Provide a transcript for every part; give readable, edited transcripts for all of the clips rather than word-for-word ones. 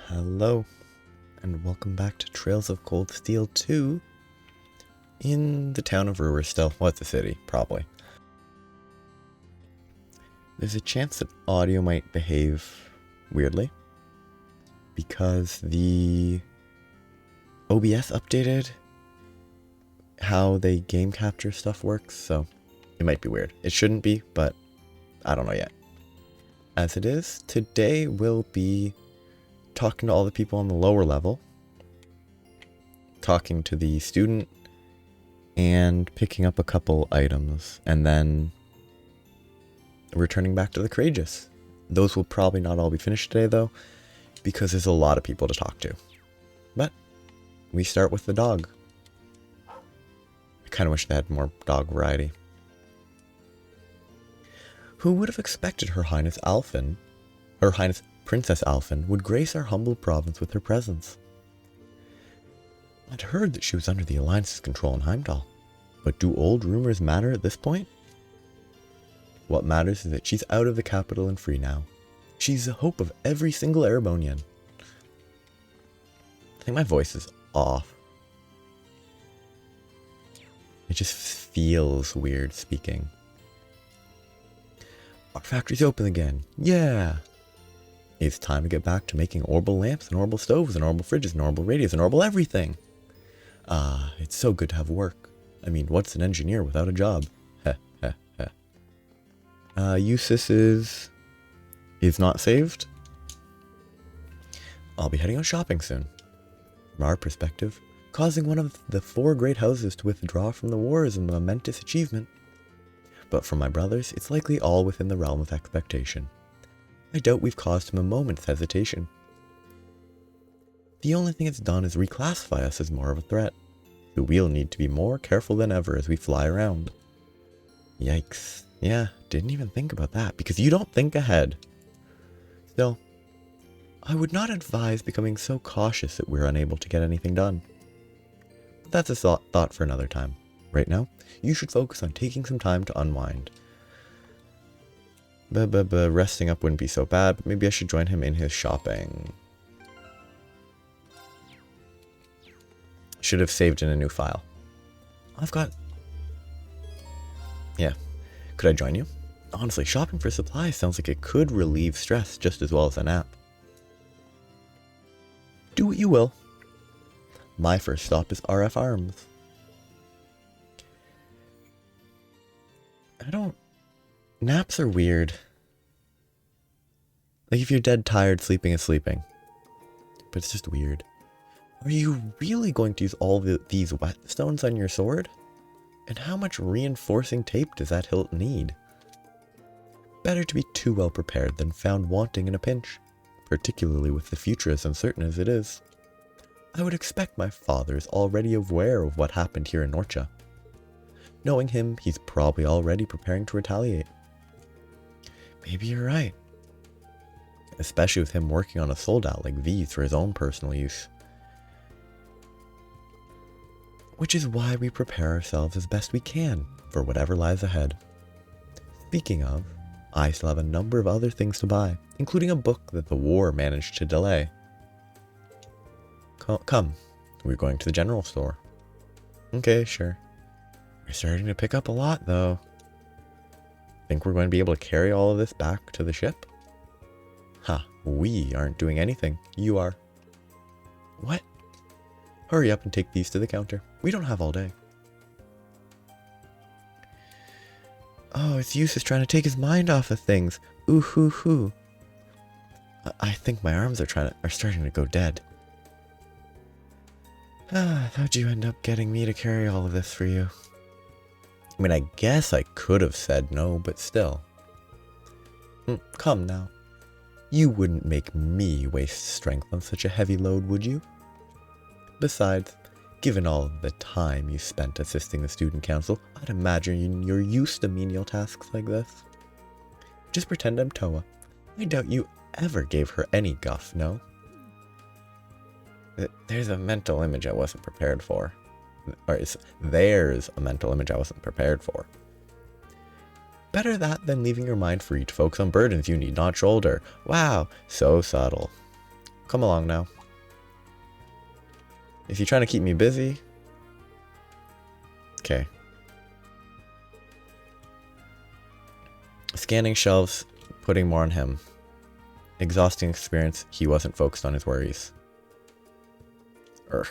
Hello, and welcome back to Trails of Cold Steel 2 in the town of Roer still. What's the city? Probably. There's a chance that audio might behave weirdly because the OBS updated how they game capture stuff works, so it might be weird. It shouldn't be, but I don't know yet. As it is, today we'll be talking to all the people on the lower level, talking to the student, and picking up a couple items, and then returning back to the Courageous. Those will probably not all be finished today, though, because there's a lot of people to talk to. But we start with the dog. I kind of wish they had more dog variety. Who would have expected Her Highness Princess Alphen would grace our humble province with her presence? I'd heard that she was under the Alliance's control in Heimdall, but do old rumors matter at this point? What matters is that she's out of the capital and free now. She's the hope of every single Erebonian. I think my voice is off. It just feels weird speaking. Our factory's open again. Yeah! It's time to get back to making orbital lamps and orbital stoves and orbital fridges and orbital radios and orbital everything. It's so good to have work. I mean, what's an engineer without a job? Heh, heh, heh. Eustace is not saved. I'll be heading out shopping soon. From our perspective, causing one of the 4 great houses to withdraw from the war is a momentous achievement. But for my brothers, it's likely all within the realm of expectation. I doubt we've caused him a moment's hesitation. The only thing it's done is reclassify us as more of a threat, so we'll need to be more careful than ever as we fly around. Yikes. Yeah, didn't even think about that, because you don't think ahead. Still, I would not advise becoming so cautious that we're unable to get anything done. But that's a thought for another time. Right now, you should focus on taking some time to unwind. Resting up wouldn't be so bad, but maybe I should join him in his shopping. Should have saved in a new file. Yeah. Could I join you? Honestly, shopping for supplies sounds like it could relieve stress just as well as a nap. Do what you will. My first stop is RF Arms. Naps are weird. Like, if you're dead tired, sleeping is sleeping. But it's just weird. Are you really going to use all these whetstones on your sword? And how much reinforcing tape does that hilt need? Better to be too well prepared than found wanting in a pinch, particularly with the future as uncertain as it is. I would expect my father is already aware of what happened here in Norcia. Knowing him, he's probably already preparing to retaliate. Maybe you're right. Especially with him working on a soldat like these for his own personal use. Which is why we prepare ourselves as best we can for whatever lies ahead. Speaking of, I still have a number of other things to buy, including a book that the war managed to delay. Come, we're going to the general store. Okay, sure. We're starting to pick up a lot, though. Think we're going to be able to carry all of this back to the ship? We aren't doing anything. You are. What? Hurry up and take these to the counter. We don't have all day. Oh, it's Eustace trying to take his mind off of things. Ooh hoo hoo. I think my arms are starting to go dead. How'd you end up getting me to carry all of this for you? I mean, I guess I could have said no, but still. Come now. You wouldn't make me waste strength on such a heavy load, would you? Besides, given all the time you spent assisting the student council, I'd imagine you're used to menial tasks like this. Just pretend I'm Toa. I doubt you ever gave her any guff, no? There's a mental image I wasn't prepared for. There's a mental image I wasn't prepared for. Better that than leaving your mind free to focus on burdens you need not shoulder. Wow, so subtle. Come along now. If you're trying to keep me busy... Okay. Scanning shelves, putting more on him. Exhausting experience, he wasn't focused on his worries. Urgh,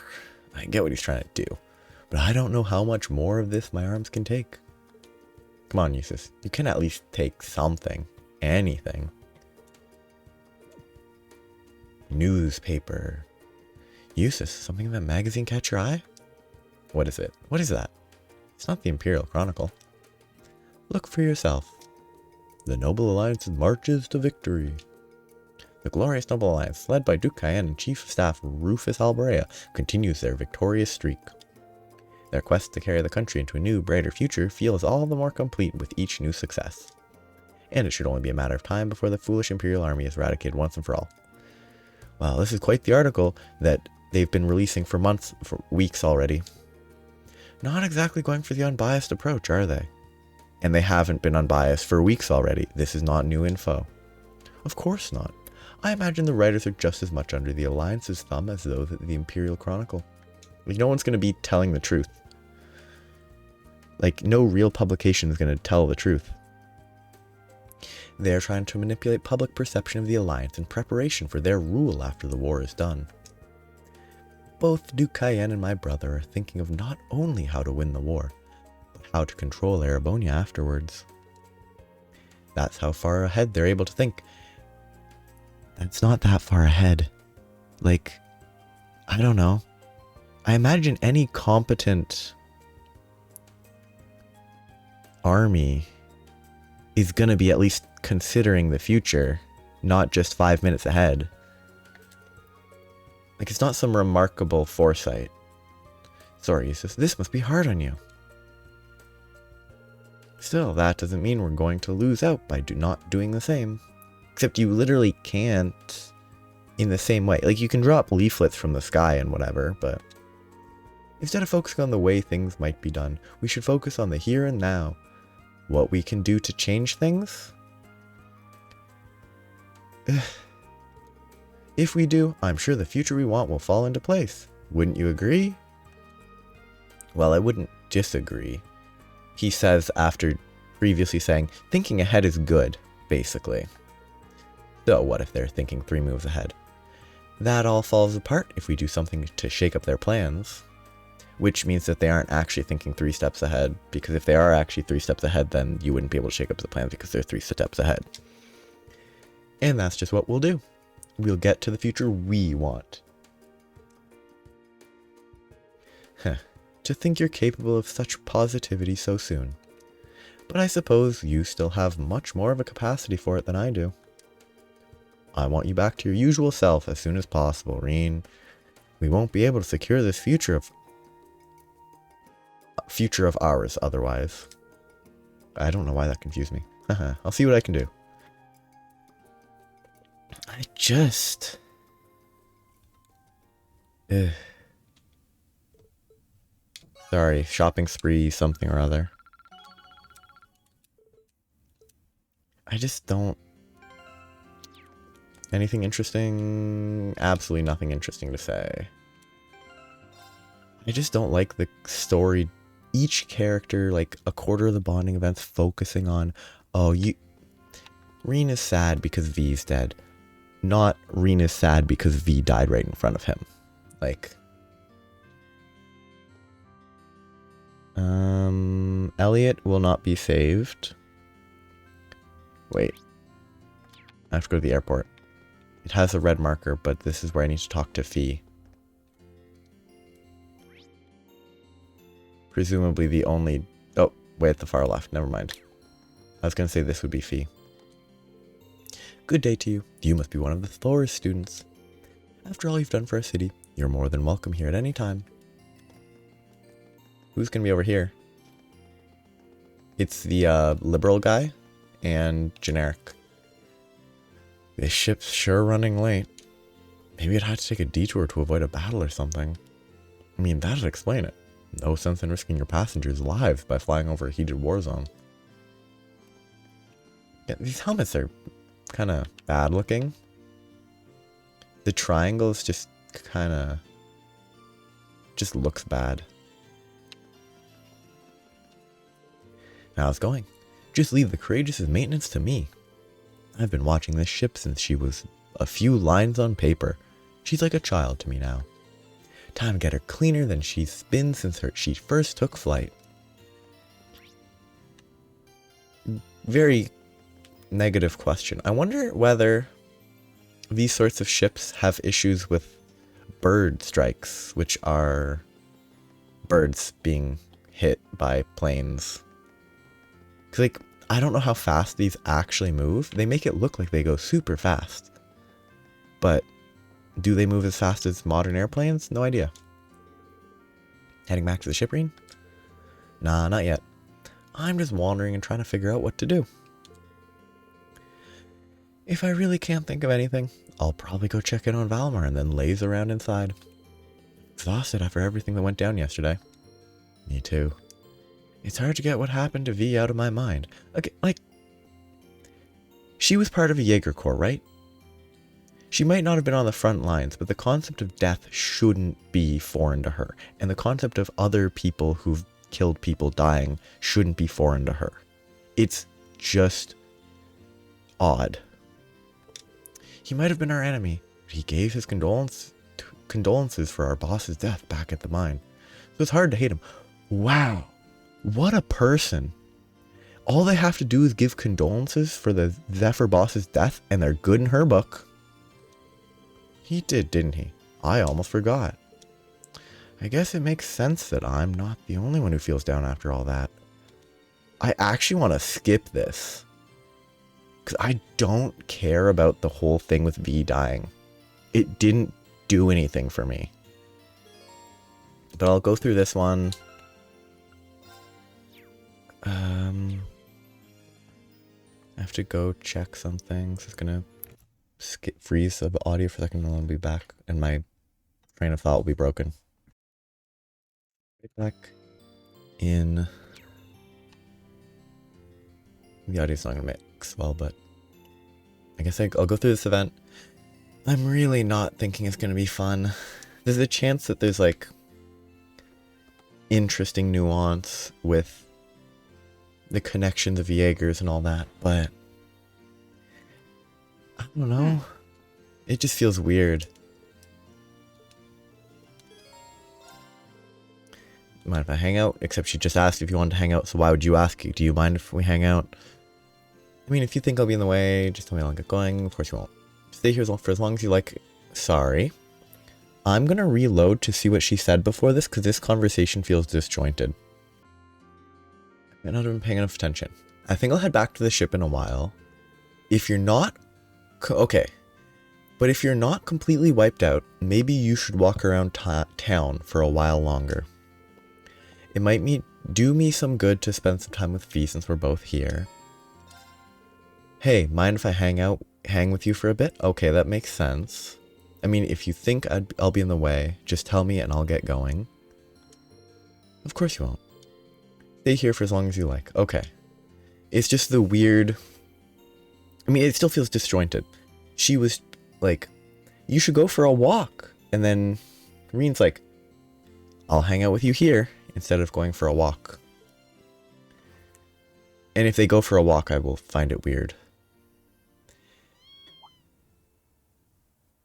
I get what he's trying to do, but I don't know how much more of this my arms can take. Come on, Eustace, you can at least take something. Anything. Newspaper. Eustace, something in that magazine catch your eye? What is it? What is that? It's not the Imperial Chronicle. Look for yourself. The Noble Alliance marches to victory. The glorious Noble Alliance, led by Duke Cayenne and Chief of Staff Rufus Alberea, continues their victorious streak. Their quest to carry the country into a new, brighter future feels all the more complete with each new success. And it should only be a matter of time before the foolish Imperial Army is eradicated once and for all. Wow, this is quite the article that they've been releasing for months, for weeks already. Not exactly going for the unbiased approach, are they? And they haven't been unbiased for weeks already. This is not new info. Of course not. I imagine the writers are just as much under the Alliance's thumb as those at the Imperial Chronicle. Like, no one's going to be telling the truth. Like, no real publication is going to tell the truth. They are trying to manipulate public perception of the Alliance in preparation for their rule after the war is done. Both Duke Cayenne and my brother are thinking of not only how to win the war, but how to control Erebonia afterwards. That's how far ahead they're able to think. That's not that far ahead. Like, I don't know. I imagine any competent army is going to be at least considering the future, not just 5 minutes ahead. Like, it's not some remarkable foresight. Sorry, Eustace, this must be hard on you. Still, that doesn't mean we're going to lose out by not doing the same. Except you literally can't in the same way. Like, you can drop leaflets from the sky and whatever, but instead of focusing on the way things might be done, we should focus on the here and now. What we can do to change things? If we do, I'm sure the future we want will fall into place. Wouldn't you agree? Well, I wouldn't disagree. He says after previously saying, thinking ahead is good, basically. So what if they're thinking 3 moves ahead? That all falls apart if we do something to shake up their plans. Which means that they aren't actually thinking 3 steps ahead, because if they are actually 3 steps ahead, then you wouldn't be able to shake up the plans because they're 3 steps ahead. And that's just what we'll do. We'll get to the future we want. To think you're capable of such positivity so soon. But I suppose you still have much more of a capacity for it than I do. I want you back to your usual self as soon as possible, Reen. We won't be able to secure this future of ours otherwise. I don't know why that confused me. I'll see what I can do. I just... Sorry, shopping spree, something or other. I just don't... Anything interesting? Absolutely nothing interesting to say. I just don't like the story. Each character, like a quarter of the bonding events, focusing on, oh, Reen is sad because V's dead. Not Reen is sad because V died right in front of him. Like, Elliot will not be saved. Wait. I have to go to the airport. It has a red marker, but this is where I need to talk to Fee. Presumably the only... Oh, way at the far left. Never mind. I was going to say this would be Fee. Good day to you. You must be one of the Thor's students. After all you've done for our city, you're more than welcome here at any time. Who's going to be over here? It's the liberal guy and generic. This ship's sure running late. Maybe it had to take a detour to avoid a battle or something. I mean, that'd explain it. No sense in risking your passengers' lives by flying over a heated war zone. Yeah, these helmets are kind of bad looking. The triangles just kind of just looks bad. Now it's going. Just leave the courageous maintenance to me. I've been watching this ship since she was a few lines on paper. She's like a child to me now. Time to get her cleaner than she's been since she first took flight. Very negative question. I wonder whether these sorts of ships have issues with bird strikes, which are birds being hit by planes. Because, like, I don't know how fast these actually move. They make it look like they go super fast. But do they move as fast as modern airplanes? No idea. Heading back to the shipwreck? Nah, not yet. I'm just wandering and trying to figure out what to do. If I really can't think of anything, I'll probably go check in on Valmar and then laze around inside. Exhausted after everything that went down yesterday. Me too. It's hard to get what happened to V out of my mind. Okay, like, she was part of a Jaeger Corps, right? She might not have been on the front lines, but the concept of death shouldn't be foreign to her. And the concept of other people who've killed people dying shouldn't be foreign to her. It's just odd. He might have been our enemy, but he gave his condolences for our boss's death back at the mine. So it's hard to hate him. Wow. What a person. All they have to do is give condolences for the Zephyr boss's death, and they're good in her book. He did, didn't he? I almost forgot. I guess it makes sense that I'm not the only one who feels down after all that. I actually want to skip this. Because I don't care about the whole thing with V dying. It didn't do anything for me. But I'll go through this one. I have to go check something, so it's gonna freeze the audio for a second and then I'll be back and my train of thought will be broken. Back in. The audio's not gonna mix well, but I guess I'll go through this event. I'm really not thinking it's gonna be fun. There's a chance that there's like interesting nuance with the connections of Jaegers and all that, but I don't know. It just feels weird. Mind if I hang out? Except she just asked if you wanted to hang out, so why would you ask? Do you mind if we hang out? I mean, if you think I'll be in the way, just tell me I'll get going. Of course you won't. Stay here for as long as you like. Sorry. I'm gonna reload to see what she said before this, because this conversation feels disjointed. I might not have been paying enough attention. I think I'll head back to the ship in a while. If you're not... Okay. But if you're not completely wiped out, maybe you should walk around town for a while longer. It might do me some good to spend some time with Fee since we're both here. Hey, mind if I hang with you for a bit? Okay, that makes sense. I mean, if you think I'll be in the way, just tell me and I'll get going. Of course you won't. Stay here for as long as you like. Okay. It's just the weird... I mean, it still feels disjointed. She was like, you should go for a walk. And then Reen's like, I'll hang out with you here instead of going for a walk. And if they go for a walk, I will find it weird.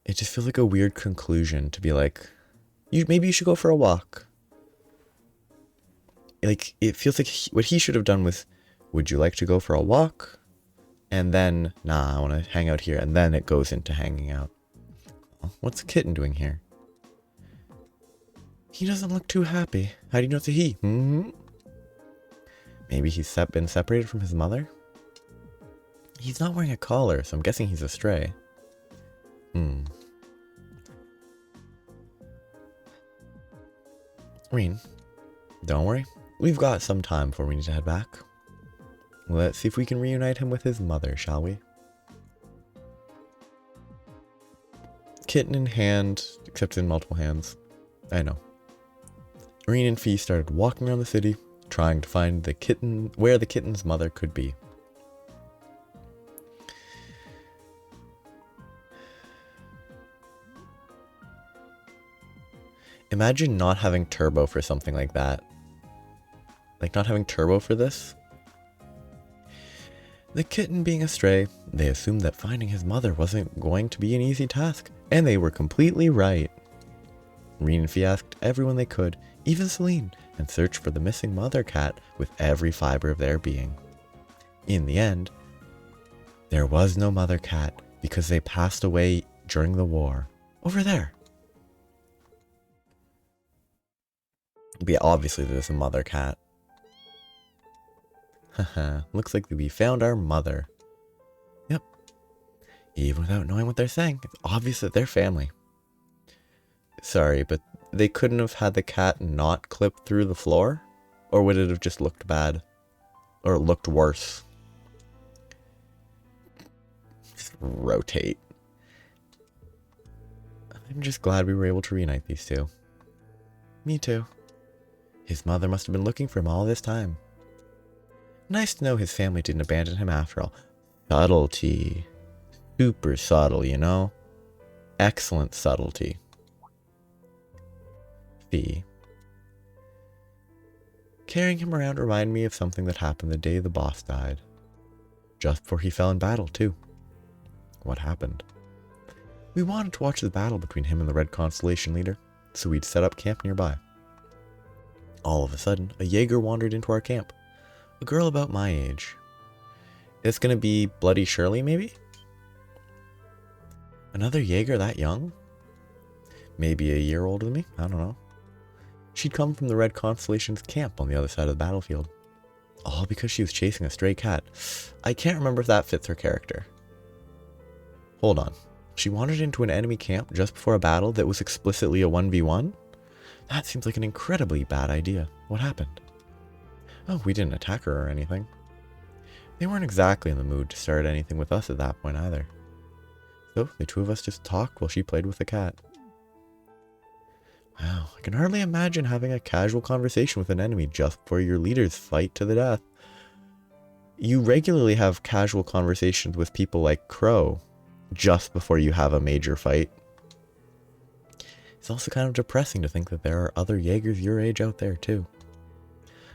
It just feels like a weird conclusion to be like, maybe you should go for a walk. Like, it feels like what he should have done was, would you like to go for a walk? And then, nah, I want to hang out here. And then it goes into hanging out. What's the kitten doing here? He doesn't look too happy. How do you know it's a he? Maybe he's been separated from his mother? He's not wearing a collar, so I'm guessing he's a stray. Reen, don't worry. We've got some time before we need to head back. Let's see if we can reunite him with his mother, shall we? Kitten in hand, except in multiple hands. I know. Reen and Fee started walking around the city, trying to find the kitten, where the kitten's mother could be. Imagine not having turbo for something like that. Like, not having turbo for this. The kitten being astray, they assumed that finding his mother wasn't going to be an easy task, and they were completely right. Reen and Fee asked everyone they could, even Celine, and searched for the missing mother cat with every fiber of their being. In the end, there was no mother cat because they passed away during the war. Over there. But yeah, obviously there's a mother cat. Haha, looks like we found our mother. Yep. Even without knowing what they're saying, it's obvious that they're family. Sorry, but they couldn't have had the cat not clip through the floor? Or would it have just looked bad? Or looked worse? Just rotate. I'm just glad we were able to reunite these two. Me too. His mother must have been looking for him all this time. Nice to know his family didn't abandon him after all. Subtlety. Super subtle, you know? Excellent subtlety. Fee. Carrying him around reminded me of something that happened the day the boss died. Just before he fell in battle, too. What happened? We wanted to watch the battle between him and the Red Constellation leader, so we'd set up camp nearby. All of a sudden, a Jaeger wandered into our camp. A girl about my age. It's gonna be Bloody Shirley, maybe? Another Jaeger that young? Maybe a year older than me? I don't know. She'd come from the Red Constellation's camp on the other side of the battlefield. All because she was chasing a stray cat. I can't remember if that fits her character. Hold on. She wandered into an enemy camp just before a battle that was explicitly a 1v1? That seems like an incredibly bad idea. What happened? Oh, we didn't attack her or anything. They weren't exactly in the mood to start anything with us at that point either. So, the two of us just talked while she played with the cat. Wow, I can hardly imagine having a casual conversation with an enemy just before your leaders fight to the death. You regularly have casual conversations with people like Crow just before you have a major fight. It's also kind of depressing to think that there are other Jaegers your age out there too.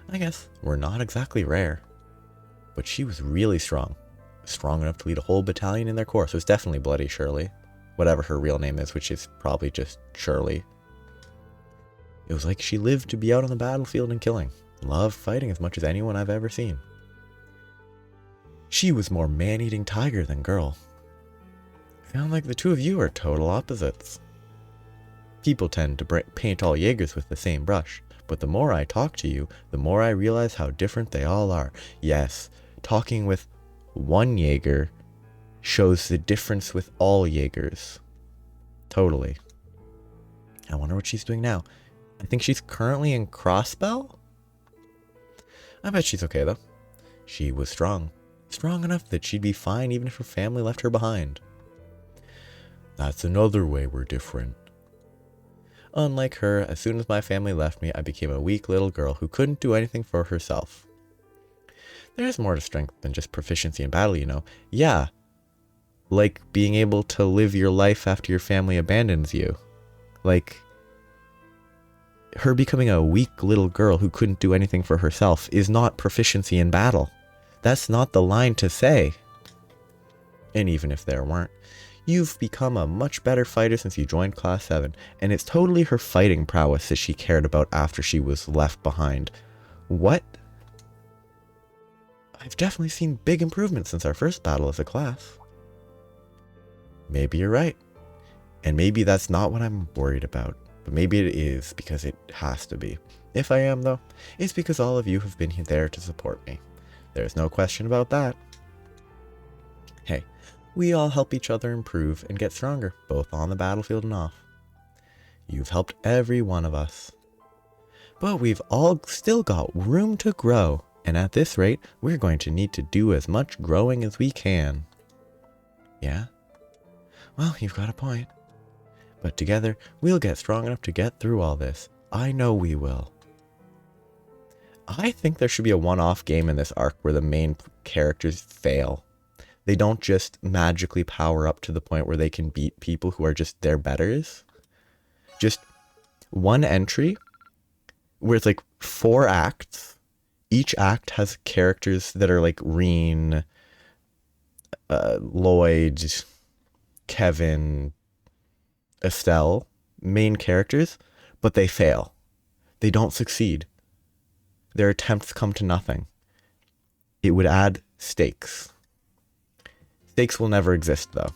I guess we're not exactly rare. But she was really strong. Strong enough to lead a whole battalion in their corps, so it's definitely Bloody Shirley. Whatever her real name is, which is probably just Shirley. It was like she lived to be out on the battlefield and killing. Loved fighting as much as anyone I've ever seen. She was more man-eating tiger than girl. Sound like the two of you are total opposites. People tend to paint all Jaegers with the same brush. But the more I talk to you, the more I realize how different they all are. Yes, talking with one Jaeger shows the difference with all Jaegers. Totally. I wonder what she's doing now. I think she's currently in Crossbell? I bet she's okay though. She was strong. Strong enough that she'd be fine even if her family left her behind. That's another way we're different. Unlike her, as soon as my family left me, I became a weak little girl who couldn't do anything for herself. There's more to strength than just proficiency in battle, you know. Yeah, like being able to live your life after your family abandons you. Like, her becoming a weak little girl who couldn't do anything for herself is not proficiency in battle. That's not the line to say. And even if there weren't, you've become a much better fighter since you joined Class 7, and it's totally her fighting prowess that she cared about after she was left behind. What? I've definitely seen big improvements since our first battle as a class. Maybe you're right. And maybe that's not what I'm worried about. But maybe it is, because it has to be. If I am, though, it's because all of you have been there to support me. There's no question about that. Hey, we all help each other improve and get stronger, both on the battlefield and off. You've helped every one of us. But we've all still got room to grow, and at this rate, we're going to need to do as much growing as we can. Yeah? Well, you've got a point. But together, we'll get strong enough to get through all this. I know we will. I think there should be a one-off game in this arc where the main characters fail. They don't just magically power up to the point where they can beat people who are just their betters. Just one entry where it's like 4 acts. Each act has characters that are like Reen, Lloyd, Kevin, Estelle, main characters, but they fail. They don't succeed. Their attempts come to nothing. It would add stakes. Stakes will never exist, though.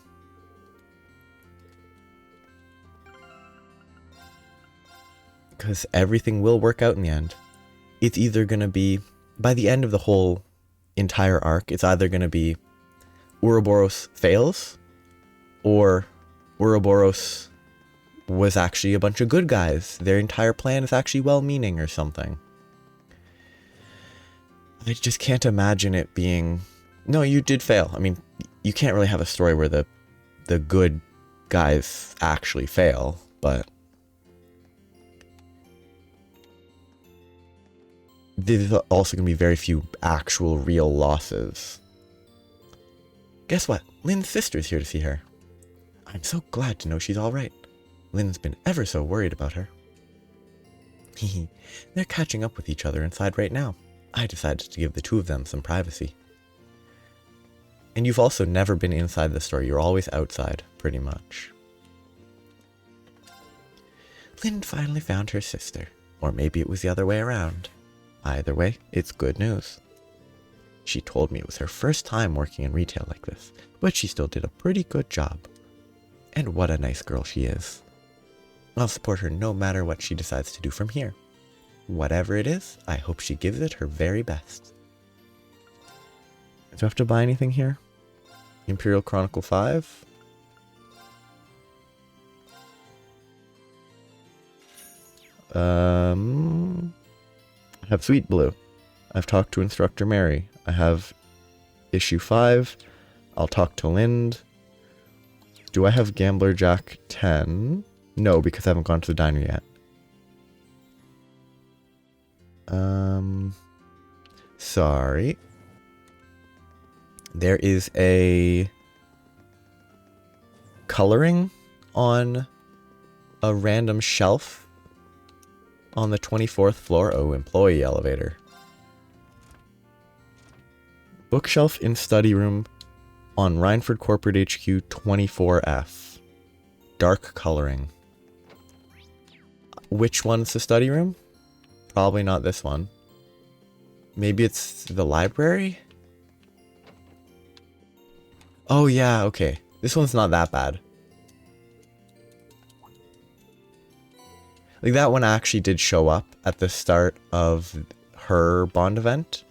Because everything will work out in the end. It's either going to be, by the end of the whole entire arc, it's either going to be Ouroboros fails, or Ouroboros was actually a bunch of good guys. Their entire plan is actually well-meaning or something. I just can't imagine it being... No, you did fail. I mean, you can't really have a story where the good guys actually fail, but... There's also going to be very few actual real losses. Guess what? Lynn's sister's here to see her. I'm so glad to know she's alright. Lynn's been ever so worried about her. Hehe, they're catching up with each other inside right now. I decided to give the two of them some privacy. And you've also never been inside the store. You're always outside, pretty much. Lynn finally found her sister. Or maybe it was the other way around. Either way, it's good news. She told me it was her first time working in retail like this, but she still did a pretty good job. And what a nice girl she is. I'll support her no matter what she decides to do from here. Whatever it is, I hope she gives it her very best. Do I have to buy anything here? Imperial Chronicle 5? I have Sweet Blue. I've talked to Instructor Mary. I have issue 5. I'll talk to Lind. Do I have Gambler Jack 10? No, because I haven't gone to the diner yet. Sorry. There is a coloring on a random shelf on the 24th floor. Oh, employee elevator. Bookshelf in study room on Rhineford Corporate HQ 24F. Dark coloring. Which one's the study room? Probably not this one. Maybe it's the library? Oh yeah, okay. This one's not that bad. Like, that one actually did show up at the start of her Bond event.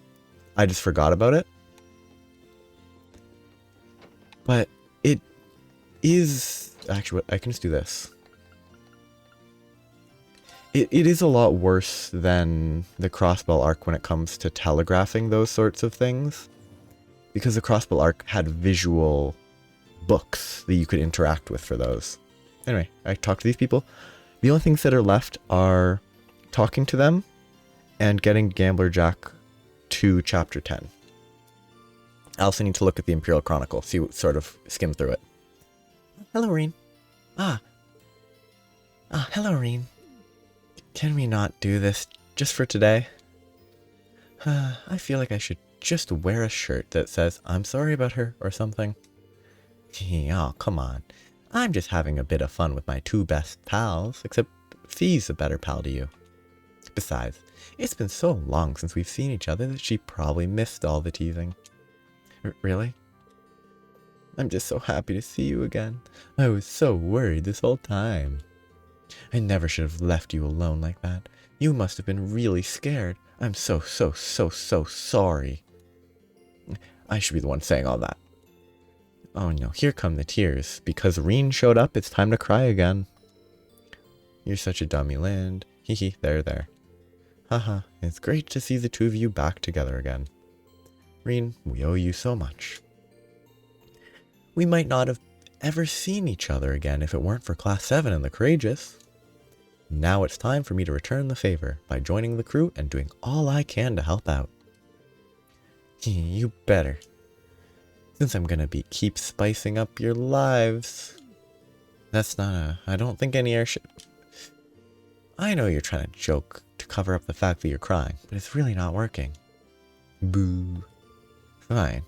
I just forgot about it. But it is... Actually, I can just do this. It is a lot worse than the Crossbell arc when it comes to telegraphing those sorts of things. Because the Crossbell arc had visual books that you could interact with for those. Anyway, I talked to these people. The only things that are left are talking to them and getting Gambler Jack to chapter 10. I also need to look at the Imperial Chronicle, sort of skim through it. Hello, Reen. Hello, Reen. Can we not do this just for today? I feel like I should just wear a shirt that says, I'm sorry about her, or something. Oh, come on. I'm just having a bit of fun with my two best pals, except Fee's a better pal to you. Besides, it's been so long since we've seen each other that she probably missed all the teasing. Really? I'm just so happy to see you again. I was so worried this whole time. I never should have left you alone like that. You must have been really scared. I'm so sorry. I should be the one saying all that. Oh no, here come the tears. Because Reen showed up, it's time to cry again. You're such a dummy, Lind. Hehe, there. Haha, it's great to see the two of you back together again. Reen, we owe you so much. We might not have ever seen each other again if it weren't for Class 7 and the Courageous. Now it's time for me to return the favor by joining the crew and doing all I can to help out. You better. Since I'm gonna keep spicing up your lives. That's not I don't think any airship... I know you're trying to joke to cover up the fact that you're crying, but it's really not working. Boo. Fine.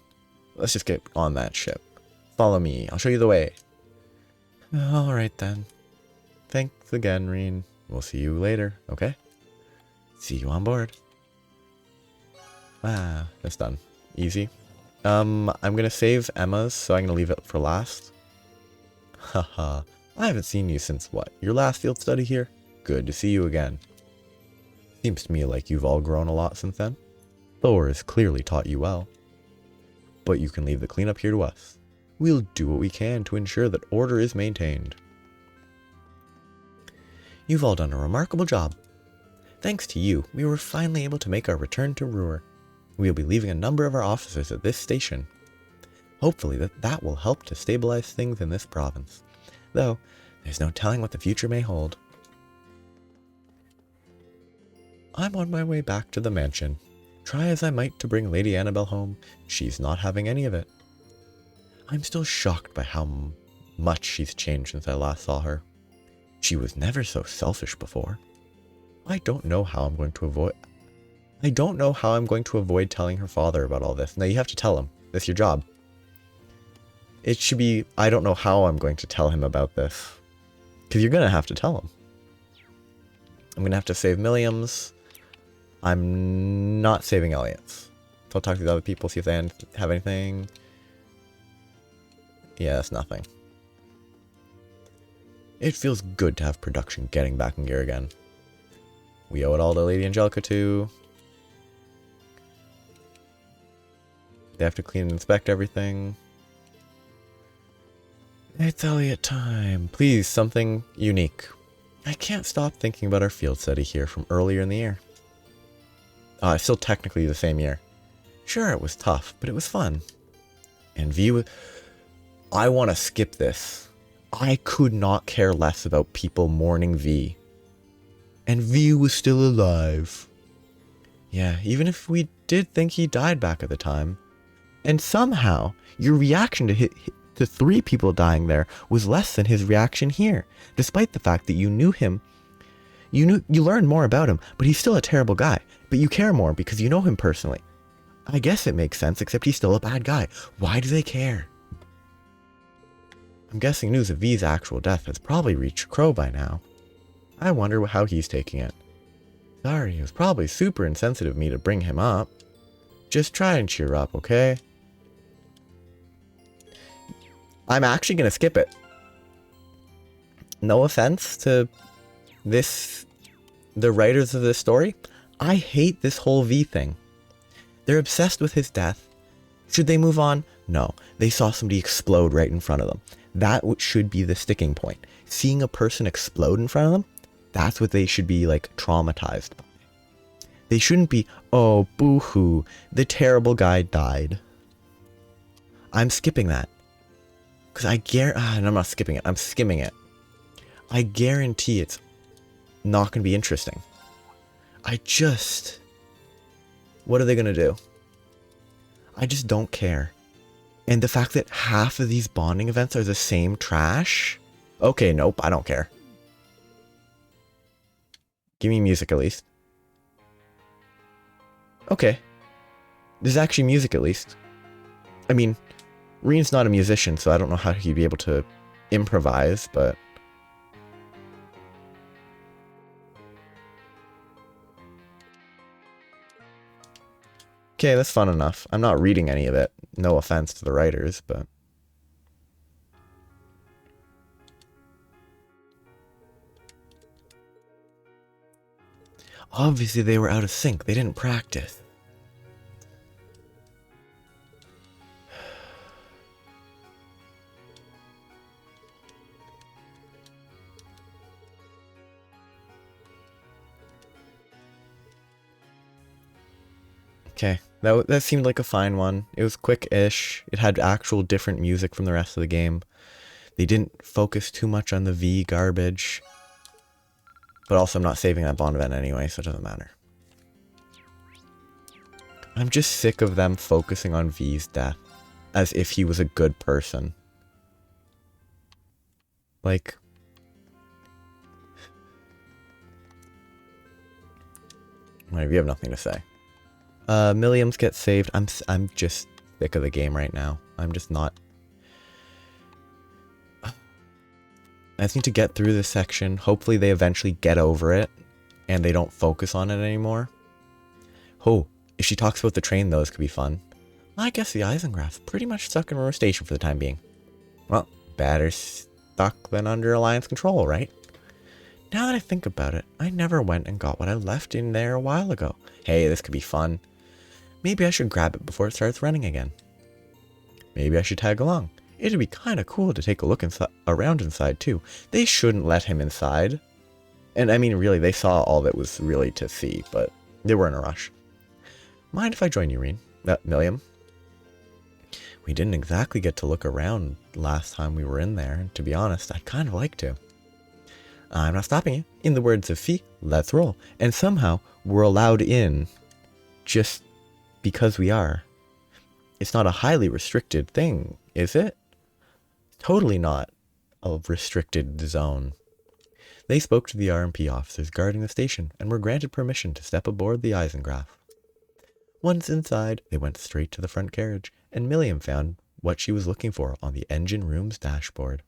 Let's just get on that ship. Follow me. I'll show you the way. Alright then. Thanks again, Reen. We'll see you later, okay? See you on board. Ah, that's done. Easy. I'm gonna save Emma's, so I'm gonna leave it for last. Haha. I haven't seen you since what? Your last field study here? Good to see you again. Seems to me like you've all grown a lot since then. Thor has clearly taught you well. But you can leave the cleanup here to us. We'll do what we can to ensure that order is maintained. You've all done a remarkable job. Thanks to you, we were finally able to make our return to Roer. We'll be leaving a number of our officers at this station. Hopefully that will help to stabilize things in this province. Though, there's no telling what the future may hold. I'm on my way back to the mansion. Try as I might to bring Lady Annabelle home, she's not having any of it. I'm still shocked by how much she's changed since I last saw her. She was never so selfish before. I don't know how I'm going to avoid telling her father about all this. Now you have to tell him. That's your job. It should be, I don't know how I'm going to tell him about this. Because you're going to have to tell him. I'm going to have to save Milliams. I'm not saving Elliot's. So I'll talk to the other people, see if they have anything. Yeah, that's nothing. It feels good to have production getting back in gear again. We owe it all to Lady Angelica too. They have to clean and inspect everything. It's Elliot time. Please, something unique. I can't stop thinking about our field study here from earlier in the year. It's still technically the same year. Sure, it was tough, but it was fun. And V was... I want to skip this. I could not care less about people mourning V. And V was still alive. Yeah, even if we did think he died back at the time. And somehow, your reaction to 3 people dying there was less than his reaction here. Despite the fact that you knew him. You learned more about him, but he's still a terrible guy. But you care more because you know him personally. I guess it makes sense, except he's still a bad guy. Why do they care? I'm guessing news of V's actual death has probably reached Crow by now. I wonder how he's taking it. Sorry, it was probably super insensitive of me to bring him up. Just try and cheer up, okay? I'm actually going to skip it. No offense to the writers of this story. I hate this whole V thing. They're obsessed with his death. Should they move on? No. They saw somebody explode right in front of them. That should be the sticking point. Seeing a person explode in front of them, that's what they should be, like, traumatized by. They shouldn't be, oh, boo-hoo, the terrible guy died. I'm skipping that. Because and I'm not skipping it, I'm skimming it. I guarantee it's not going to be interesting. What are they going to do? I just don't care. And the fact that half of these bonding events are the same trash? Okay, nope, I don't care. Give me music at least. Okay. There's actually music at least. I mean, Reen's not a musician, so I don't know how he'd be able to improvise, but... Okay, that's fun enough. I'm not reading any of it. No offense to the writers, but... Obviously they were out of sync. They didn't practice. Okay, that seemed like a fine one. It was quick-ish. It had actual different music from the rest of the game. They didn't focus too much on the V garbage. But also I'm not saving that bond event anyway, so it doesn't matter. I'm just sick of them focusing on V's death. As if he was a good person. Like... Right, you have nothing to say. Milliams get saved. I'm just sick of the game right now. I'm just not. I just need to get through this section. Hopefully they eventually get over it and they don't focus on it anymore. Oh, if she talks about the train, though, this could be fun. I guess the Eisengraf's pretty much stuck in Roer Station for the time being. Well, better stuck than under Alliance control, right? Now that I think about it, I never went and got what I left in there a while ago. Hey, this could be fun. Maybe I should grab it before it starts running again. Maybe I should tag along. It'd be kind of cool to take a look around inside, too. They shouldn't let him inside. And I mean, really, they saw all that was really to see, but they were in a rush. Mind if I join you, Milliam? We didn't exactly get to look around last time we were in there, and to be honest, I'd kind of like to. I'm not stopping you. In the words of Fee, let's roll. And somehow, we're allowed in just because we are. It's not a highly restricted thing, is it? Totally not a restricted zone. They spoke to the RMP officers guarding the station and were granted permission to step aboard the Eisengraf. Once inside, they went straight to the front carriage, and Milliam found what she was looking for on the engine room's dashboard.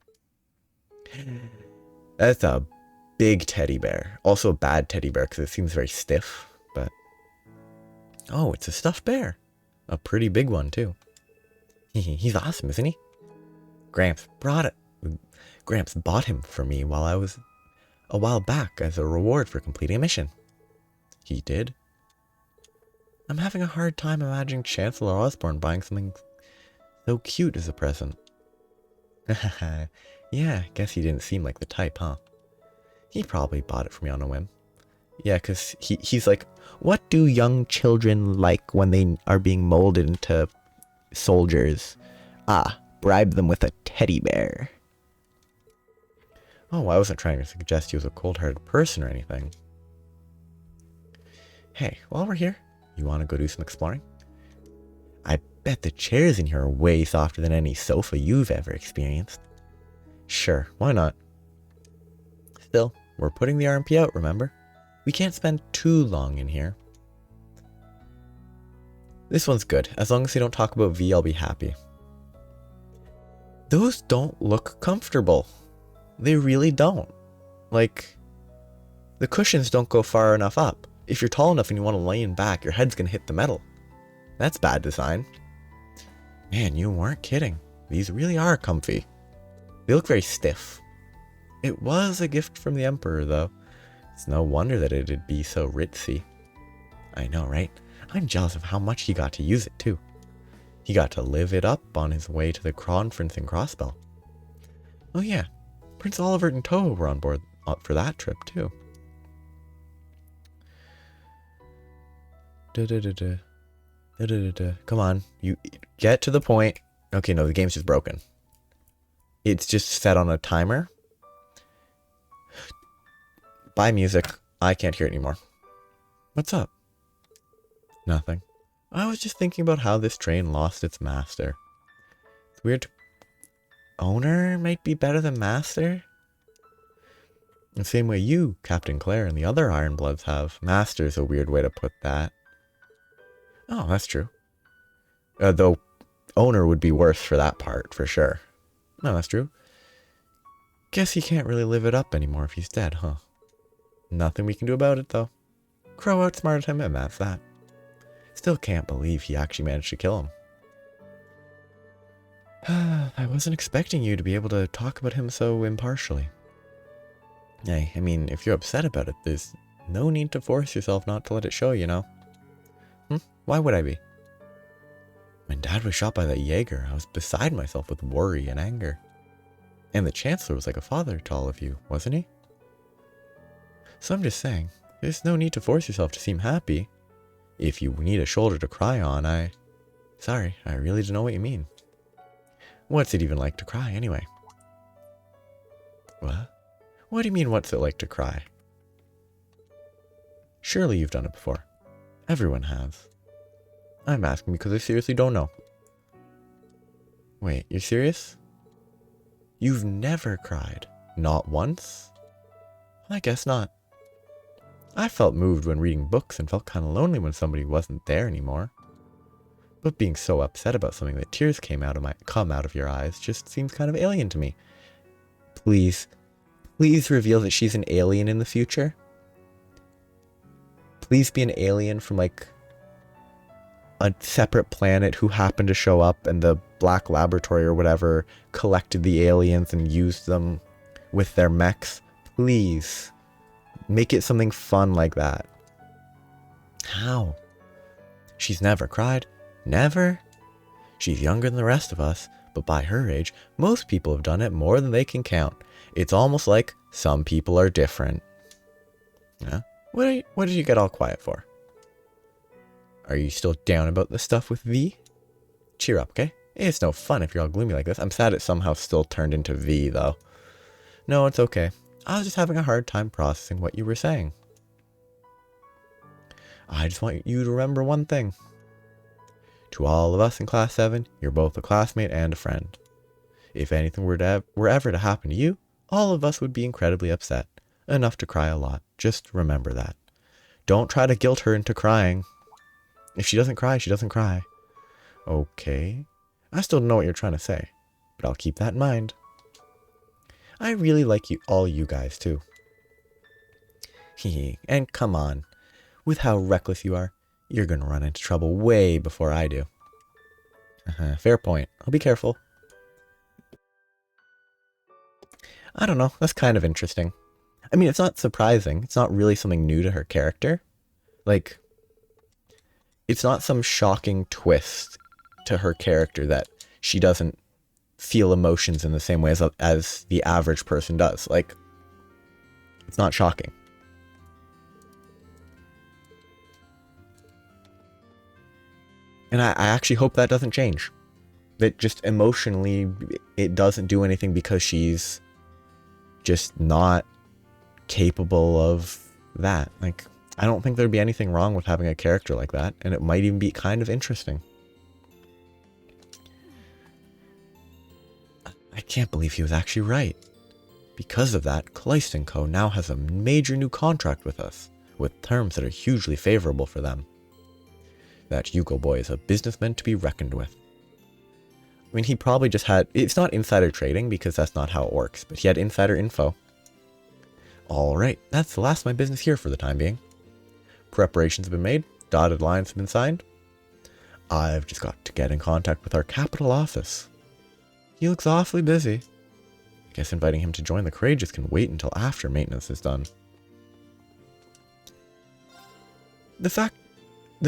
That's a big teddy bear. Also a bad teddy bear because it seems very stiff, but... Oh, it's a stuffed bear. A pretty big one, too. He's awesome, isn't he? Gramps bought him for me a while back as a reward for completing a mission. He did? I'm having a hard time imagining Chancellor Osborne buying something so cute as a present. Yeah, I guess he didn't seem like the type, huh? He probably bought it for me on a whim. Yeah, because he's like, what do young children like when they are being molded into soldiers? Ah, bribe them with a teddy bear. Oh, I wasn't trying to suggest he was a cold-hearted person or anything. Hey, while we're here, you want to go do some exploring? I bet the chairs in here are way softer than any sofa you've ever experienced. Sure, why not? Still, we're putting the RMP out, remember? We can't spend too long in here. This one's good. As long as they don't talk about V, I'll be happy. Those don't look comfortable. They really don't. Like, the cushions don't go far enough up. If you're tall enough and you want to lean back, your head's going to hit the metal. That's bad design. Man, you weren't kidding. These really are comfy. They look very stiff. It was a gift from the Emperor, though. It's no wonder that it'd be so ritzy. I know, right? I'm jealous of how much he got to use it, too. He got to live it up on his way to the conference in Crossbell. Oh yeah, Prince Olivert and Toho were on board for that trip, too. Come on, you get to the point. Okay, no, the game's just broken. It's just set on a timer. Bye, music. I can't hear it anymore. What's up? Nothing. I was just thinking about how this train lost its master. It's weird. Owner might be better than master? The same way you, Captain Clare, and the other Ironbloods have. Master's a weird way to put that. Oh, that's true. Though, owner would be worse for that part, for sure. No, that's true. Guess he can't really live it up anymore if he's dead, huh? Nothing we can do about it, though. Crow outsmarted him, and that's that. Still can't believe he actually managed to kill him. I wasn't expecting you to be able to talk about him so impartially. Hey, I mean, if you're upset about it, there's no need to force yourself not to let it show, you know? Why would I be? When Dad was shot by that Jaeger, I was beside myself with worry and anger. And the Chancellor was like a father to all of you, wasn't he? So I'm just saying, there's no need to force yourself to seem happy. If you need a shoulder to cry on, Sorry, I really don't know what you mean. What's it even like to cry, anyway? What? What do you mean, what's it like to cry? Surely you've done it before. Everyone has. I'm asking because I seriously don't know. Wait, you're serious? You've never cried? Not once? I guess not. I felt moved when reading books and felt kind of lonely when somebody wasn't there anymore. But being so upset about something that tears come out of your eyes just seems kind of alien to me. Please, please reveal that she's an alien in the future. Please be an alien from like a separate planet who happened to show up and the Black Laboratory or whatever collected the aliens and used them with their mechs. Please make it something fun like that. How? She's never cried. Never? She's younger than the rest of us, but by her age, most people have done it more than they can count. It's almost like some people are different. Yeah? What did you get all quiet for? Are you still down about the stuff with V? Cheer up, okay? It's no fun if you're all gloomy like this. I'm sad it somehow still turned into V, though. No, it's okay. I was just having a hard time processing what you were saying. I just want you to remember one thing. To all of us in Class 7, you're both a classmate and a friend. If anything were ever to happen to you, all of us would be incredibly upset. Enough to cry a lot. Just remember that. Don't try to guilt her into crying. If she doesn't cry, she doesn't cry. Okay. I still don't know what you're trying to say, but I'll keep that in mind. I really like all you guys, too. Hehe, and come on. With how reckless you are, you're gonna run into trouble way before I do. Fair point. I'll be careful. I don't know. That's kind of interesting. I mean, it's not surprising. It's not really something new to her character. Like, it's not some shocking twist to her character that she doesn't feel emotions in the same way as the average person does. Like, it's not shocking. And I actually hope that doesn't change. That just emotionally, it doesn't do anything because she's just not capable of that. Like, I don't think there'd be anything wrong with having a character like that, and it might even be kind of interesting. I can't believe he was actually right. Because of that, Kleist & Co. now has a major new contract with us, with terms that are hugely favorable for them. That Yuko boy is a businessman to be reckoned with. I mean, he probably just had... It's not insider trading, because that's not how it works, but he had insider info. Alright, that's the last of my business here for the time being. Preparations have been made, dotted lines have been signed. I've just got to get in contact with our capital office. He looks awfully busy. I guess inviting him to join the Courageous can wait until after maintenance is done. The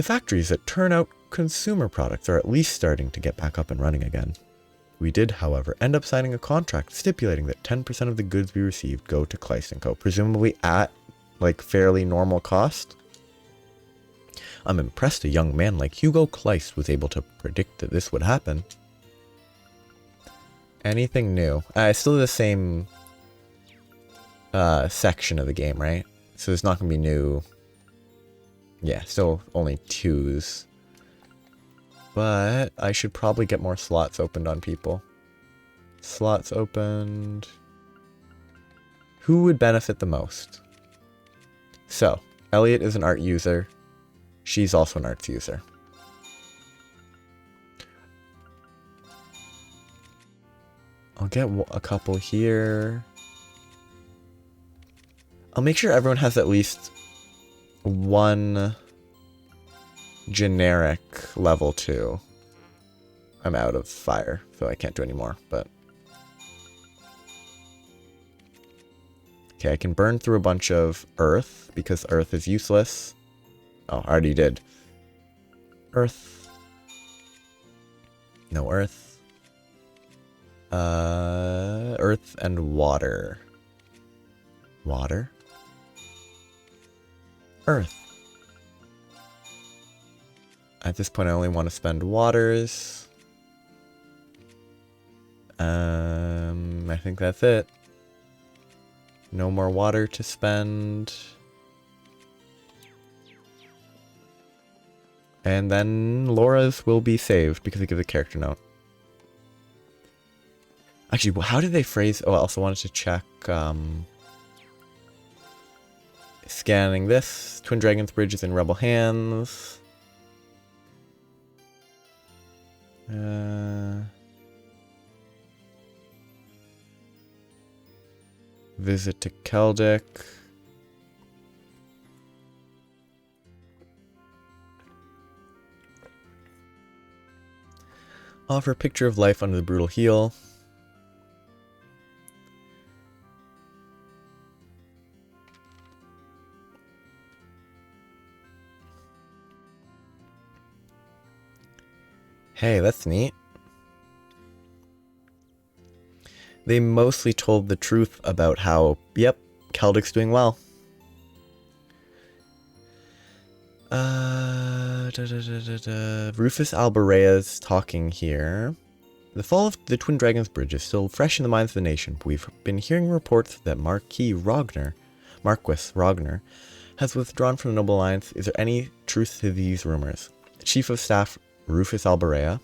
factories that turn out consumer products are at least starting to get back up and running again. We did, however, end up signing a contract stipulating that 10% of the goods we received go to Kleist & Co., presumably at, like, fairly normal cost. I'm impressed a young man like Hugo Kleist was able to predict that this would happen. Anything new? It's still the same section of the game, right? So there's not going to be new... Yeah, still only 2s. But I should probably get more slots opened on people. Slots opened. Who would benefit the most? So, Elliot is an art user. She's also an arts user. I'll get a couple here. I'll make sure everyone has at least one generic level 2. I'm out of fire, so I can't do any more, but... Okay, I can burn through a bunch of earth, because earth is useless. Oh, I already did. Earth. No earth. Earth and water. Water. Earth. At this point, I only want to spend waters. I think that's it. No more water to spend. And then Laura's will be saved because it gives a character note. Actually, how did they phrase... Oh, I also wanted to check... Scanning this. Twin Dragons Bridge is in rebel hands. Visit to Keldic. Offer a picture of life under the brutal heel. Hey, that's neat. They mostly told the truth about how, yep, Keldic's doing well. Rufus Albarea's talking here. The fall of the Twin Dragons Bridge is still fresh in the minds of the nation, but we've been hearing reports that Marquis Rogner has withdrawn from the Noble Alliance. Is there any truth to these rumors? Chief of Staff Rufus Albarea.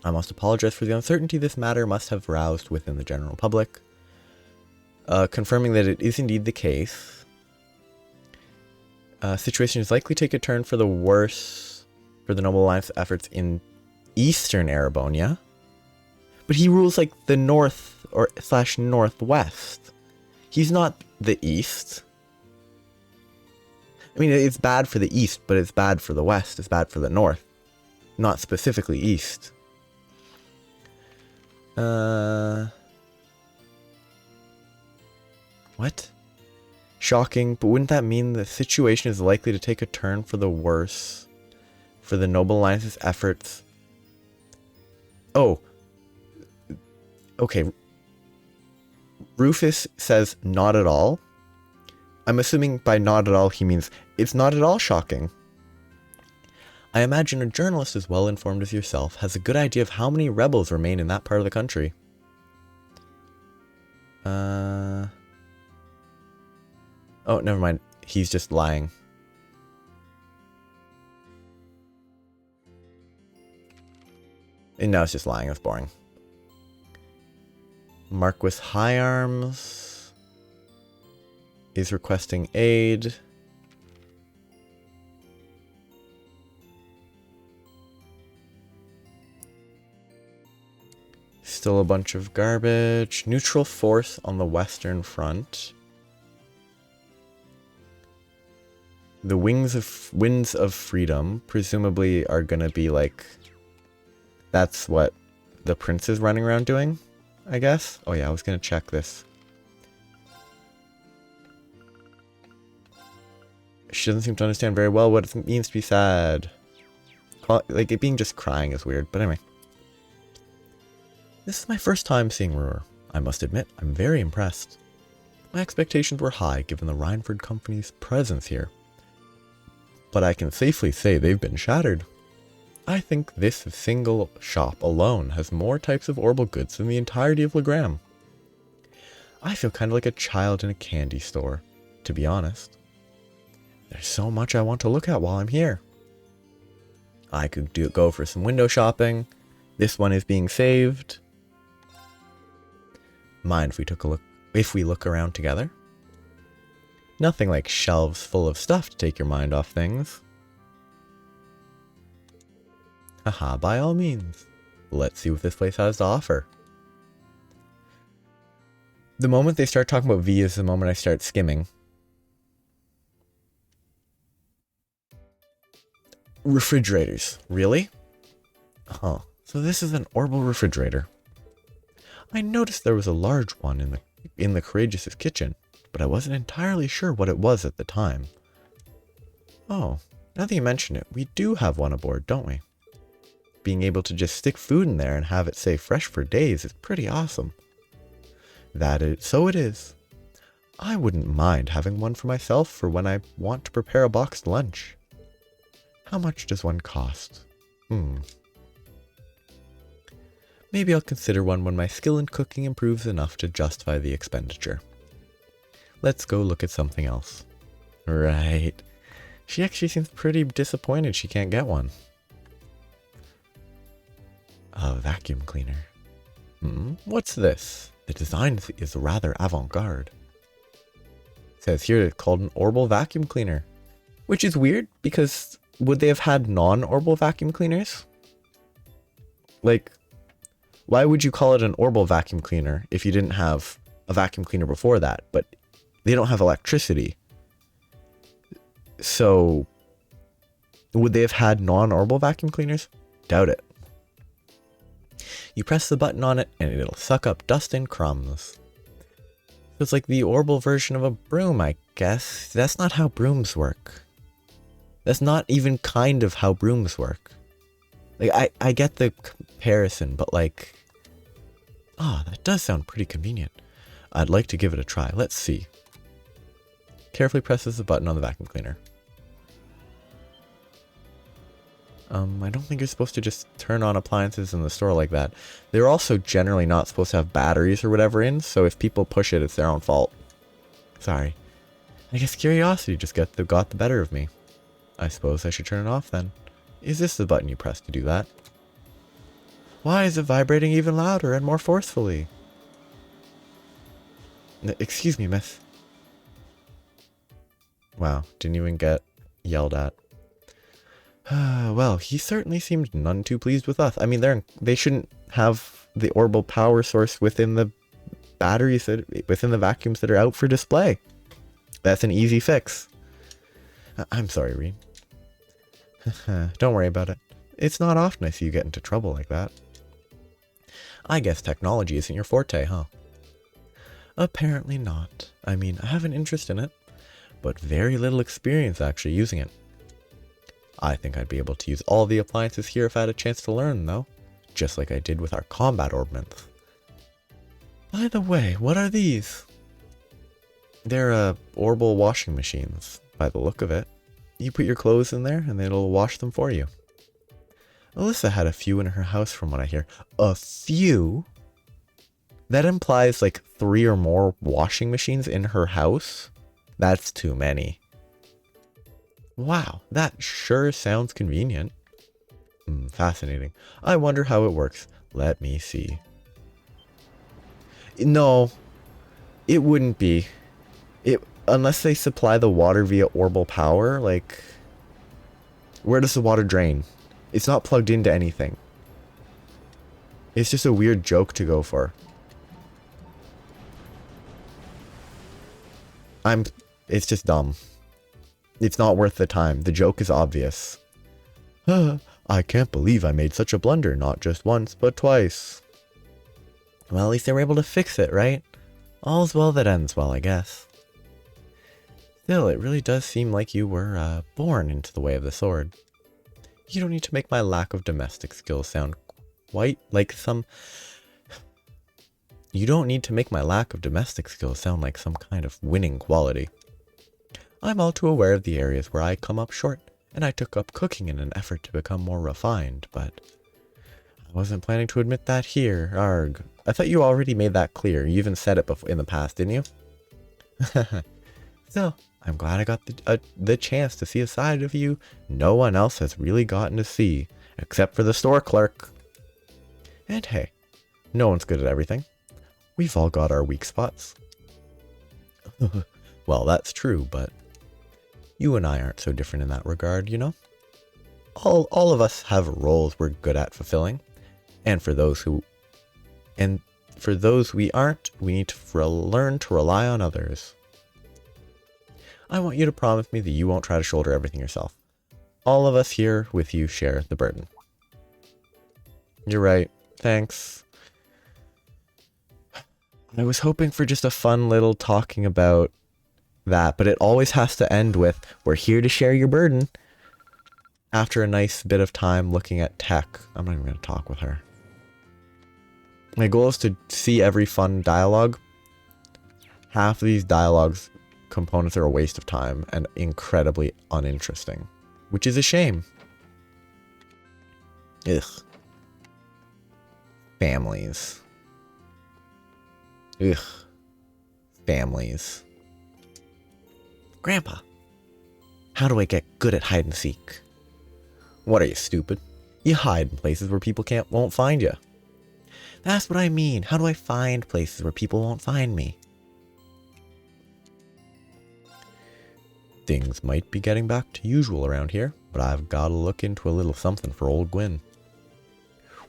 I must apologize for the uncertainty this matter must have roused within the general public. Confirming that it is indeed the case. Situation is likely to take a turn for the worse for the Noble Alliance efforts in Eastern Arabonia. But he rules like the north or / northwest. He's not the east. I mean, it's bad for the east, but it's bad for the west. It's bad for the north. Not specifically east. What? Shocking, but wouldn't that mean the situation is likely to take a turn for the worse for the Noble Alliance's efforts? Oh. Okay. Rufus says not at all. I'm assuming by not at all he means it's not at all shocking. I imagine a journalist as well informed as yourself has a good idea of how many rebels remain in that part of the country. Oh, never mind. He's just lying. And no, it's just lying. That's boring. Marquis High Arms is requesting aid. Still a bunch of garbage. Neutral force on the Western Front. The Winds of Freedom presumably are gonna be like... That's what the prince is running around doing, I guess? Oh yeah, I was gonna check this. She doesn't seem to understand very well what it means to be sad. Like, it being just crying is weird, but anyway. This is my first time seeing Roer. I must admit, I'm very impressed. My expectations were high given the Rhineford Company's presence here. But I can safely say they've been shattered. I think this single shop alone has more types of orbital goods than the entirety of Legram. I feel kind of like a child in a candy store, to be honest. There's so much I want to look at while I'm here. I could go for some window shopping. This one is being saved. Mind if we look around together? Nothing like shelves full of stuff to take your mind off things. Haha, by all means. Let's see what this place has to offer. The moment they start talking about V is the moment I start skimming. Refrigerators. Really? Huh. So this is an orbital refrigerator. I noticed there was a large one in the Courageous' kitchen, but I wasn't entirely sure what it was at the time. Oh, now that you mention it, we do have one aboard, don't we? Being able to just stick food in there and have it stay fresh for days is pretty awesome. So it is. I wouldn't mind having one for myself for when I want to prepare a boxed lunch. How much does one cost? Maybe I'll consider one when my skill in cooking improves enough to justify the expenditure. Let's go look at something else. Right. She actually seems pretty disappointed she can't get one. A vacuum cleaner. What's this? The design is rather avant-garde. It says here it's called an orbital vacuum cleaner. Which is weird, because would they have had non-orbital vacuum cleaners? Like, why would you call it an orbital vacuum cleaner if you didn't have a vacuum cleaner before that? But they don't have electricity. So, would they have had non-orbital vacuum cleaners? Doubt it. You press the button on it and it'll suck up dust and crumbs. So it's like the orbital version of a broom, I guess. That's not how brooms work. That's not even kind of how brooms work. Like, I get the comparison, but like... that does sound pretty convenient. I'd like to give it a try. Let's see. Carefully presses the button on the vacuum cleaner. I don't think you're supposed to just turn on appliances in the store like that. They're also generally not supposed to have batteries or whatever in, so if people push it, it's their own fault. Sorry. I guess curiosity just got the better of me. I suppose I should turn it off then. Is this the button you press to do that? Why is it vibrating even louder and more forcefully? Excuse me, miss. Wow, didn't even get yelled at. Well, he certainly seemed none too pleased with us. I mean, they shouldn't have the orbital power source within the batteries, within the vacuums that are out for display. That's an easy fix. I'm sorry, Reed. Don't worry about it. It's not often I see you get into trouble like that. I guess technology isn't your forte, huh? Apparently not. I mean, I have an interest in it, but very little experience actually using it. I think I'd be able to use all the appliances here if I had a chance to learn, though. Just like I did with our combat ordnance. By the way, what are these? They're, orbital washing machines, by the look of it. You put your clothes in there, and it'll wash them for you. Alyssa had a few in her house from what I hear. A few? That implies like 3 or more washing machines in her house? That's too many. Wow, that sure sounds convenient. Fascinating. I wonder how it works. Let me see. No, it wouldn't be. Unless they supply the water via orbital power, like... Where does the water drain? It's not plugged into anything. It's just a weird joke to go for. It's just dumb. It's not worth the time. The joke is obvious. I can't believe I made such a blunder, not just once, but twice. Well, at least they were able to fix it, right? All's well that ends well, I guess. Still, it really does seem like you were born into the way of the sword. You don't need to make my lack of domestic skills sound quite like some... You don't need to make my lack of domestic skills sound like some kind of winning quality. I'm all too aware of the areas where I come up short, and I took up cooking in an effort to become more refined, but I wasn't planning to admit that here, arg. I thought you already made that clear. You even said it before in the past, didn't you? So, I'm glad I got the chance to see a side of you no one else has really gotten to see, except for the store clerk. And hey, no one's good at everything. We've all got our weak spots. Well, that's true, but you and I aren't so different in that regard, you know? All of us have roles we're good at fulfilling, and for those we aren't, we need to learn to rely on others. I want you to promise me that you won't try to shoulder everything yourself. All of us here with you share the burden. You're right. Thanks. I was hoping for just a fun little talking about that, but it always has to end with, we're here to share your burden. After a nice bit of time looking at tech, I'm not even going to talk with her. My goal is to see every fun dialogue. Half of these dialogues components are a waste of time and incredibly uninteresting, which is a shame. Ugh. Families. Ugh. Families. Grandpa, how do I get good at hide and seek? What are you, stupid? You hide in places where people won't find you. That's what I mean. How do I find places where people won't find me? Things might be getting back to usual around here, but I've got to look into a little something for old Gwyn.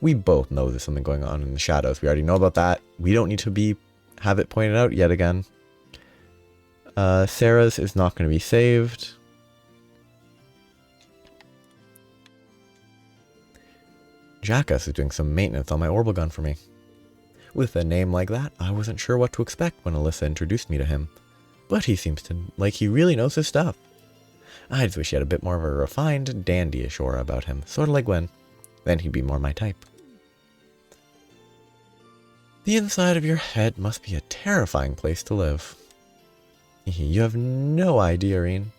We both know there's something going on in the shadows. We already know about that. We don't need to have it pointed out yet again. Sarah's is not going to be saved. Jackass is doing some maintenance on my orbital gun for me. With a name like that, I wasn't sure what to expect when Alyssa introduced me to him. But he seems like he really knows his stuff. I just wish he had a bit more of a refined, dandy-ish aura about him, sort of like Gwen. Then he'd be more my type. The inside of your head must be a terrifying place to live. You have no idea, Reen.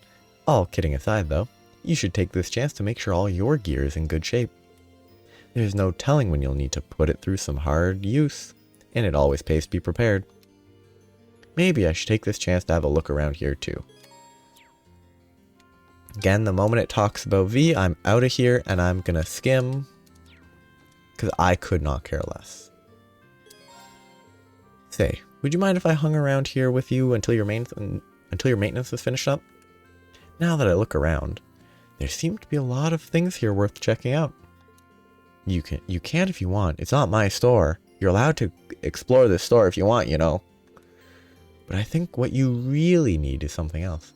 All kidding aside, though, you should take this chance to make sure all your gear is in good shape. There's no telling when you'll need to put it through some hard use, and it always pays to be prepared. Maybe I should take this chance to have a look around here too. Again, the moment it talks about V, I'm out of here and I'm gonna skim, because I could not care less. Say, would you mind if I hung around here with you until your maintenance is finished up? Now that I look around, there seem to be a lot of things here worth checking out. You can if you want. It's not my store. You're allowed to explore this store if you want, you know. But I think what you really need is something else.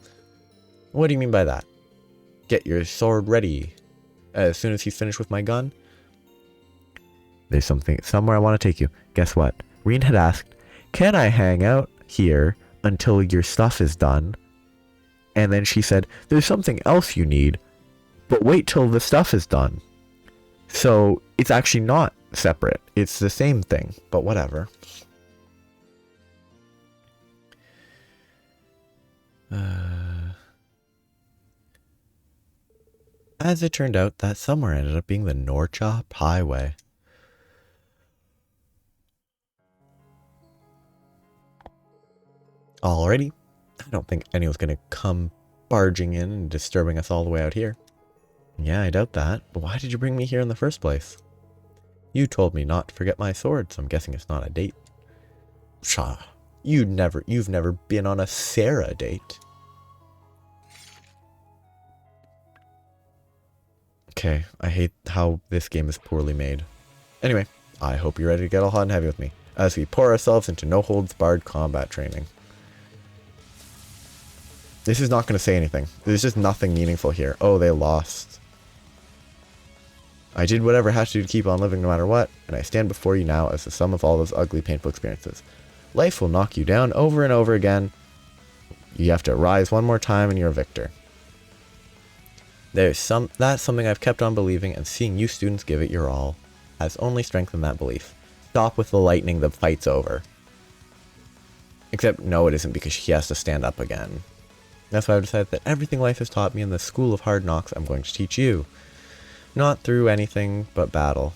What do you mean by that? Get your sword ready as soon as he's finished with my gun? There's somewhere I want to take you. Guess what? Reen had asked, can I hang out here until your stuff is done? And then she said, there's something else you need, but wait till the stuff is done. So it's actually not separate. It's the same thing, but whatever. As it turned out, that somewhere ended up being the Norchop Highway. Alrighty. I don't think anyone's gonna come barging in and disturbing us all the way out here. Yeah, I doubt that. But why did you bring me here in the first place? You told me not to forget my sword, so I'm guessing it's not a date. Pshaw. You've never been on a Sarah date. Okay, I hate how this game is poorly made. Anyway, I hope you're ready to get all hot and heavy with me, as we pour ourselves into no-holds-barred combat training. This is not going to say anything. There's just nothing meaningful here. Oh, they lost. I did whatever I had to do to keep on living no matter what, and I stand before you now as the sum of all those ugly, painful experiences. Life will knock you down over and over again. You have to rise one more time and you're a victor. That's something I've kept on believing, and seeing you students give it your all has only strengthened that belief. Stop with the lightning, the fight's over. Except, no, it isn't, because he has to stand up again. That's why I've decided that everything life has taught me in the School of Hard Knocks, I'm going to teach you. Not through anything but battle.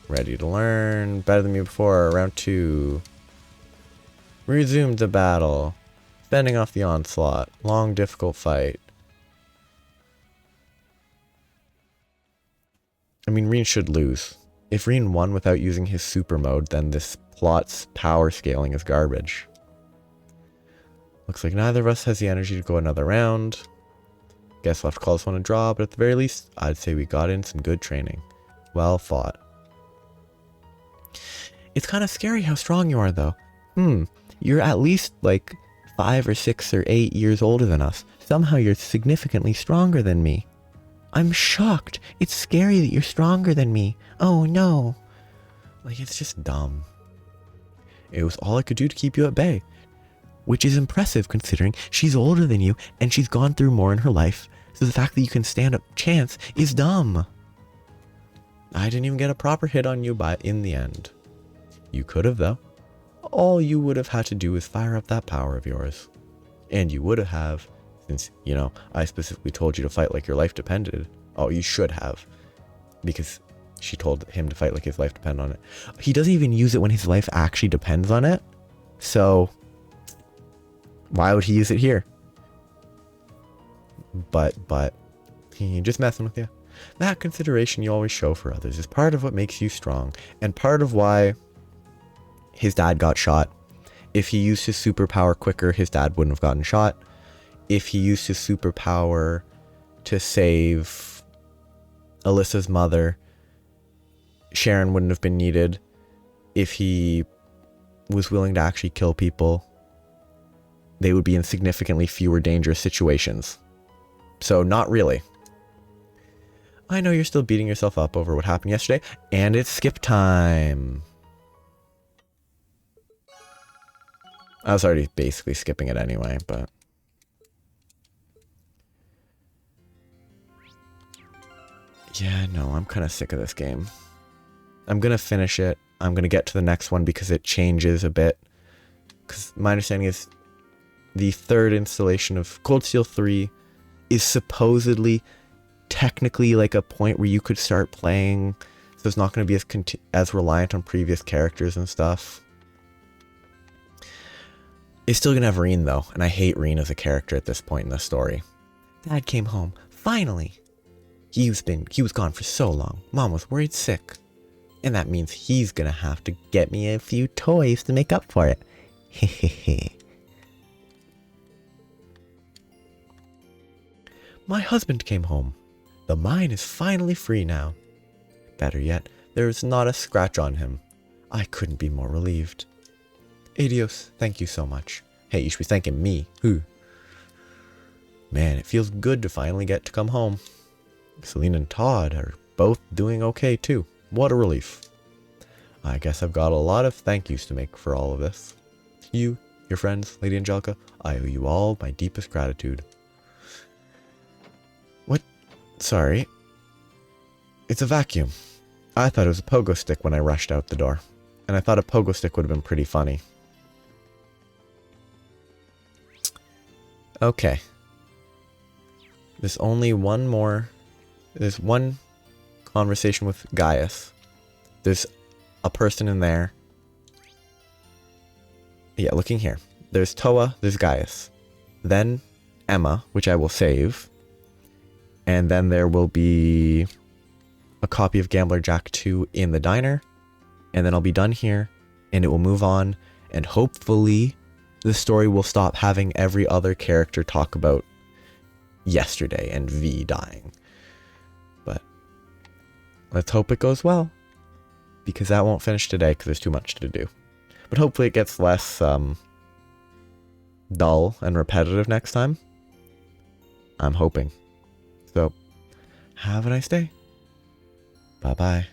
Ready to learn. Better than me before. Round 2. Resume the battle. Fending off the onslaught. Long, difficult fight. I mean, Reen should lose. If Reen won without using his super mode, then this plot's power scaling is garbage. Looks like neither of us has the energy to go another round. Guess we'll have to call this one a draw, but at the very least, I'd say we got in some good training. Well fought. It's kind of scary how strong you are, though. You're at least, like, 5 or 6 or 8 years older than us. Somehow you're significantly stronger than me. I'm shocked. It's scary that you're stronger than me. Oh, no. Like, it's just dumb. It was all I could do to keep you at bay. Which is impressive considering she's older than you and she's gone through more in her life. So the fact that you can stand a chance is dumb. I didn't even get a proper hit on you in the end. You could have, though. All you would have had to do is fire up that power of yours. And you would have, since, you know, I specifically told you to fight like your life depended. Oh, you should have. Because she told him to fight like his life depended on it. He doesn't even use it when his life actually depends on it. So why would he use it here? But he just messing with you. That consideration you always show for others is part of what makes you strong, and part of why his dad got shot, If he used his superpower quicker, his dad wouldn't have gotten shot. If he used his superpower to save Alyssa's mother, Sharon wouldn't have been needed. If he was willing to actually kill people, they would be in significantly fewer dangerous situations. So not really. I know you're still beating yourself up over what happened yesterday, and it's skip time. I was already basically skipping it anyway, but... yeah, no, I'm kind of sick of this game. I'm going to finish it. I'm going to get to the next one because it changes a bit. Because my understanding is the third installation of Cold Steel 3 is supposedly technically like a point where you could start playing. So it's not going to be as reliant on previous characters and stuff. It's still going to have Reen though, and I hate Reen as a character at this point in the story. Dad came home, finally. He was gone for so long. Mom was worried sick. And that means he's going to have to get me a few toys to make up for it. Hehehe. My husband came home. The mine is finally free now. Better yet, there's not a scratch on him. I couldn't be more relieved. Adios, thank you so much. Hey, you should be thanking me. Who? Man, it feels good to finally get to come home. Celine and Todd are both doing okay too. What a relief. I guess I've got a lot of thank yous to make for all of this. You, your friends, Lady Angelica, I owe you all my deepest gratitude. What? Sorry. It's a vacuum. I thought it was a pogo stick when I rushed out the door. And I thought a pogo stick would have been pretty funny. Okay. There's only one more. There's one conversation with Gaius. There's a person in there. Yeah, looking here. There's Toa, there's Gaius. Then Emma, which I will save. And then there will be a copy of Gambler Jack 2 in the diner. And then I'll be done here. And it will move on. And hopefully the story will stop having every other character talk about yesterday and V dying. But let's hope it goes well. Because that won't finish today because there's too much to do. But hopefully it gets less dull and repetitive next time. I'm hoping. So, have a nice day. Bye-bye.